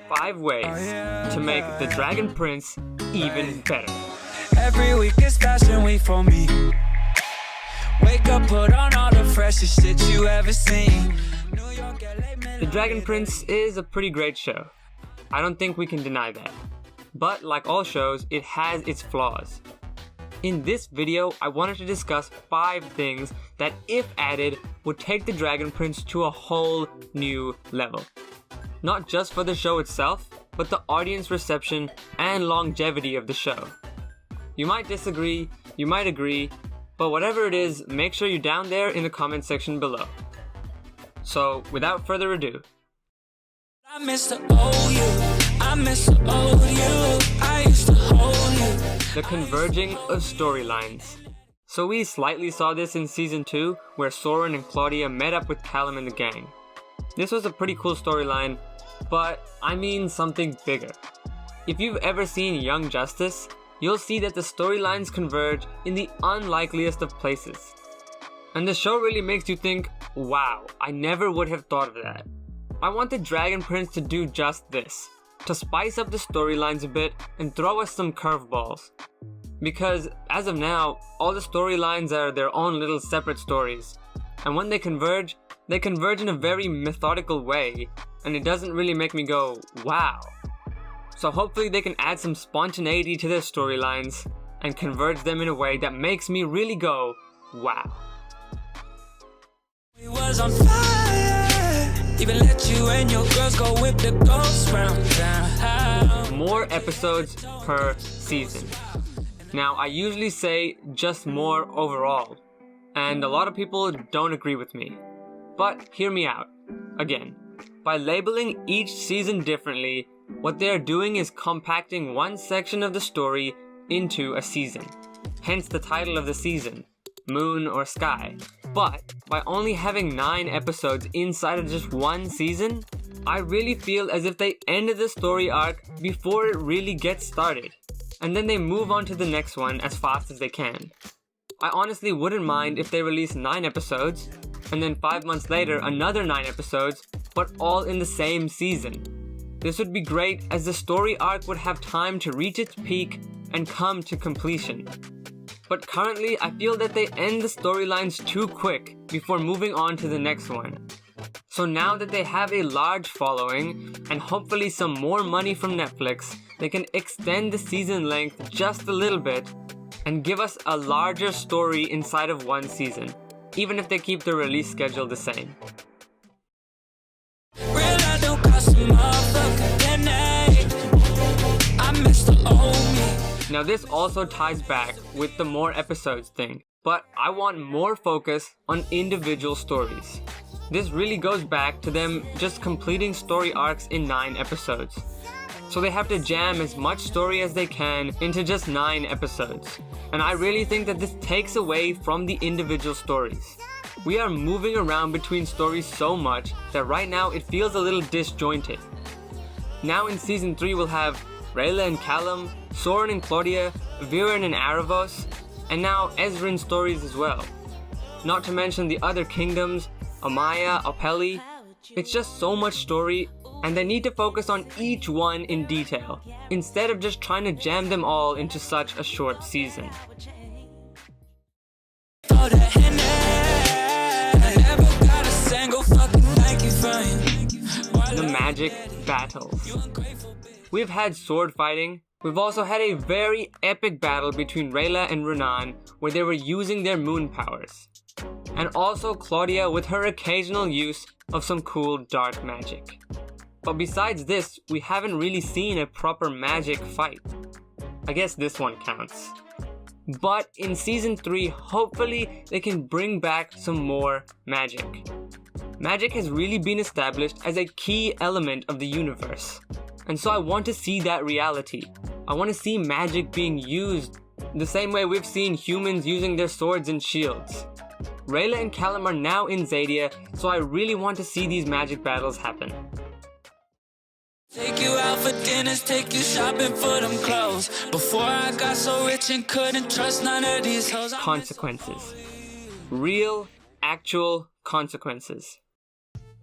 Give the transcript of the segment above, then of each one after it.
5 ways to make the Dragon Prince even better. Every week is Fashion Week for me. Wake up, put on all the freshest shit you ever seen. The Dragon Prince is a pretty great show. I don't think we can deny that. But like all shows, it has its flaws. In this video, I wanted to discuss 5 things that, if added, would take the Dragon Prince to a whole new level. Not just for the show itself, but the audience reception and longevity of the show. You might disagree, you might agree, but whatever it is, make sure you're down there in the comment section below. So, without further ado. I miss the old you, I miss the old you, I used to hold you. The converging of storylines. So we slightly saw this in Season 2, where Soren and Claudia met up with Callum and the gang. This was a pretty cool storyline, but I mean something bigger. If you've ever seen Young Justice, you'll see that the storylines converge in the unlikeliest of places. And the show really makes you think, wow, I never would have thought of that. I want the Dragon Prince to do just this, to spice up the storylines a bit and throw us some curveballs. Because, as of now, all the storylines are their own little separate stories. And when they converge in a very methodical way, and it doesn't really make me go, wow. So hopefully they can add some spontaneity to their storylines, and converge them in a way that makes me really go, wow. We was on fire, even let you and your girls go whip the ghost round town. More episodes per season. Now, I usually say just more overall, and a lot of people don't agree with me. But hear me out. Again, by labeling each season differently, what they are doing is compacting one section of the story into a season. Hence the title of the season, Moon or Sky. But by only having 9 episodes inside of just one season, I really feel as if they ended the story arc before it really gets started. And then they move on to the next one as fast as they can. I honestly wouldn't mind if they released 9 episodes, and then 5 months later another 9 episodes, but all in the same season. This would be great, as the story arc would have time to reach its peak and come to completion. But currently, I feel that they end the storylines too quick before moving on to the next one. So now that they have a large following, and hopefully some more money from Netflix, they can extend the season length just a little bit, and give us a larger story inside of one season, even if they keep the release schedule the same. Now this also ties back with the more episodes thing, but I want more focus on individual stories. This really goes back to them just completing story arcs in 9 episodes. So they have to jam as much story as they can into just 9 episodes. And I really think that this takes away from the individual stories. We are moving around between stories so much that right now it feels a little disjointed. Now in Season 3 we'll have Rayla and Callum, Soren and Claudia, Viren and Aravos, and now Ezrin's stories as well. Not to mention the other kingdoms, Amaya, Opeli. It's just so much story, and they need to focus on each one in detail, instead of just trying to jam them all into such a short season. The magic battles. We've had sword fighting. We've also had a very epic battle between Rayla and Renan, where they were using their moon powers. And also Claudia with her occasional use of some cool dark magic. But besides this, we haven't really seen a proper magic fight. I guess this one counts. But in Season 3, hopefully they can bring back some more magic. Magic has really been established as a key element of the universe. And so I want to see that reality. I want to see magic being used the same way we've seen humans using their swords and shields. Rayla and Callum are now in Xadia, so I really want to see these magic battles happen. Take you out for dinners, take you shopping for them clothes. Before I got so rich and couldn't trust none of these hoes. Consequences. Real, actual consequences.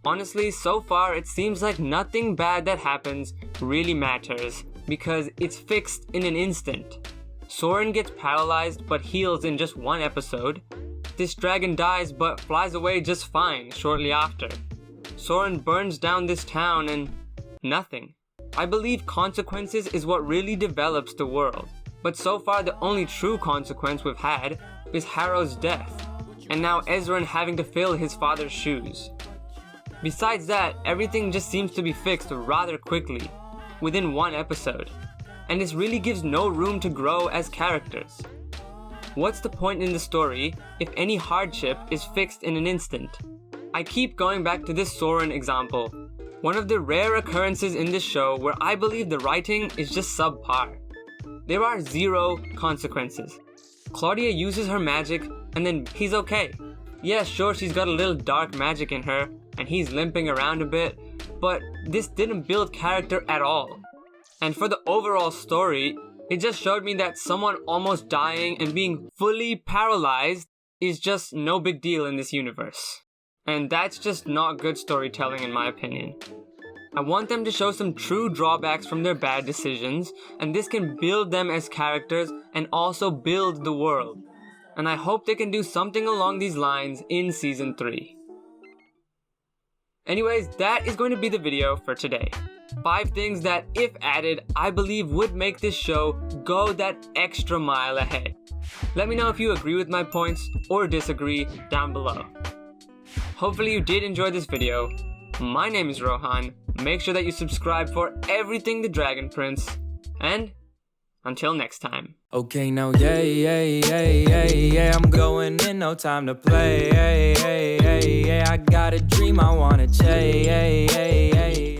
Honestly, so far it seems like nothing bad that happens really matters, because it's fixed in an instant. Soren gets paralyzed but heals in just one episode. This dragon dies but flies away just fine shortly after. Soren burns down this town and nothing. I believe consequences is what really develops the world. But so far the only true consequence we've had is Harrow's death, and now Ezran having to fill his father's shoes. Besides that, everything just seems to be fixed rather quickly, within one episode, and this really gives no room to grow as characters. What's the point in the story if any hardship is fixed in an instant? I keep going back to this Soren example, one of the rare occurrences in this show where I believe the writing is just subpar. There are zero consequences. Claudia uses her magic and then he's okay. Yeah, sure, she's got a little dark magic in her and he's limping around a bit, but this didn't build character at all. And for the overall story, it just showed me that someone almost dying and being fully paralyzed is just no big deal in this universe. And that's just not good storytelling in my opinion. I want them to show some true drawbacks from their bad decisions, and this can build them as characters and also build the world. And I hope they can do something along these lines in Season 3. Anyways, that is going to be the video for today. 5 things that, if added, I believe would make this show go that extra mile ahead. Let me know if you agree with my points or disagree down below. Hopefully you did enjoy this video. My name is Rohan. Make sure that you subscribe for everything the Dragon Prince. And until next time. Okay, now yeah, I'm going in, no time to play. I got a dream I wanna chase.